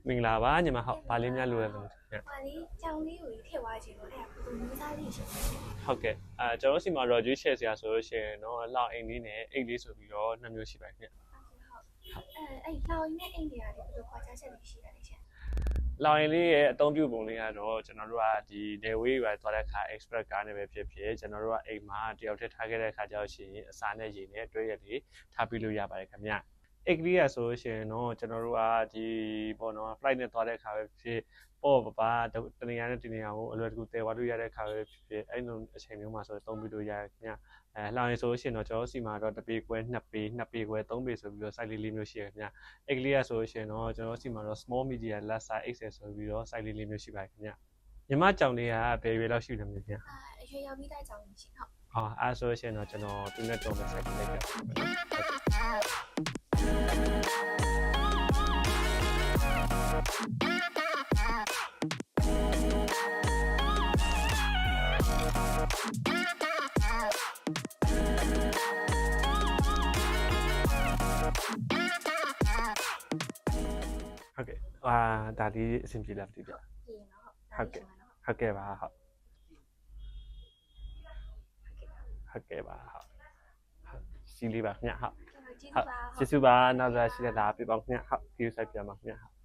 မင်္ဂလာပါညီမဟုတ်ဗာလေးများလိုရလို့ ပါလေကြောင်လေးကိုထည့်သွားခြင်းလို့အဲ့ဒါဘယ်လိုမျိုးသားလေးရှိလဲ ဟုတ်ကဲ့ကျွန်တော်စီမှာတော့ရွေးချယ်စရာဆိုလို့ရှိရင်တော့လှအိမ်လေးနဲ့အိတ်လေးဆိုပြီးတော့နှစ်မျိုးရှိပါခင်ဗျ ဟုတ်အဲ့လောင်ရင်းနဲ့အိမ်တွေကလည်းဘယ်လိုခွာခြားချက်တွေရှိတာလဲရှင် လှအိမ်လေးရဲ့အသုံးပြုပုံလေးကတော့ကျွန်တော်တို့ကဒီ Dewey ရွာသွားတဲ့အခါ express ကားနဲ့ပဲဖြစ်ဖြစ်ကျွန်တော်တို့ကအိမ်မှာတယောက်တည်းထားခဲ့တဲ့အခါကျတော့ရှိရင်အစာနဲ့ရေနဲ့တွဲရက်လေးထားပြီးလို့ရပါတယ်ခင်ဗျအိတ်ကလေးရဆိုလို့ရှိရင်တော့ကျွန်တော်တို့ကဒီပေါ့နော် flight နဲ့သွားတဲ့အခါပဲဖြစ်ပေါ့ပါတနေရာနဲ့တနေရာကိုအလွယ်တကူတည်သွားလို့ရတဲ့အခါပဲဖြစ်အဲ့လိုအချိန်မျိုးမှာဆိုသုံးပြီးလို့ရခင်ဗျလှောင်ရင်ဆိုလို့ရှိရင်တော့ကျွန်တော်စီမှာတော့1ပေခွဲ2ပေ2ပေခွဲ3ပေဆိုပြီးတော့ size လေးမျိုးရှိရခင်ဗျအိတ်ကလေးရဆိုလို့ရှိရင်တော့ကျွန်တော်စီမှာတော့ small medium large size XL ဆိုပြီးတော့ size လေးမျိုးရှိပါခင်ဗျညီမကြောင်လေးကဘယ်ရွယ်လောက်ရှိတယ်မလဲခင်ဗျအရွယ်ရောက်ပြီးသားကြောင်လေးရှင်ဟုတ်အဲ့ဆိုလို့ရှိရင်တော့ကျွန်တော်သူနဲ့တုံးမဲ့ size လေးပဲဟုတ်ကဲ့ဒါလေးအဆင်ပြေလားမသိဗျပြင်တော့ဟုတ်ကဲ့ဟုတ်ကဲ့ပါဟုတ်ဟုတ်ကဲ့ပါဟုတ်စီလေးပါခင်ဗျဟုတ်ကျေးဇူးပါကျေးဇူးပါနောက်လာရှိတဲ့ဒါပြပါခင်ဗျဟုတ် view site ပြပါခင်ဗျဟုတ်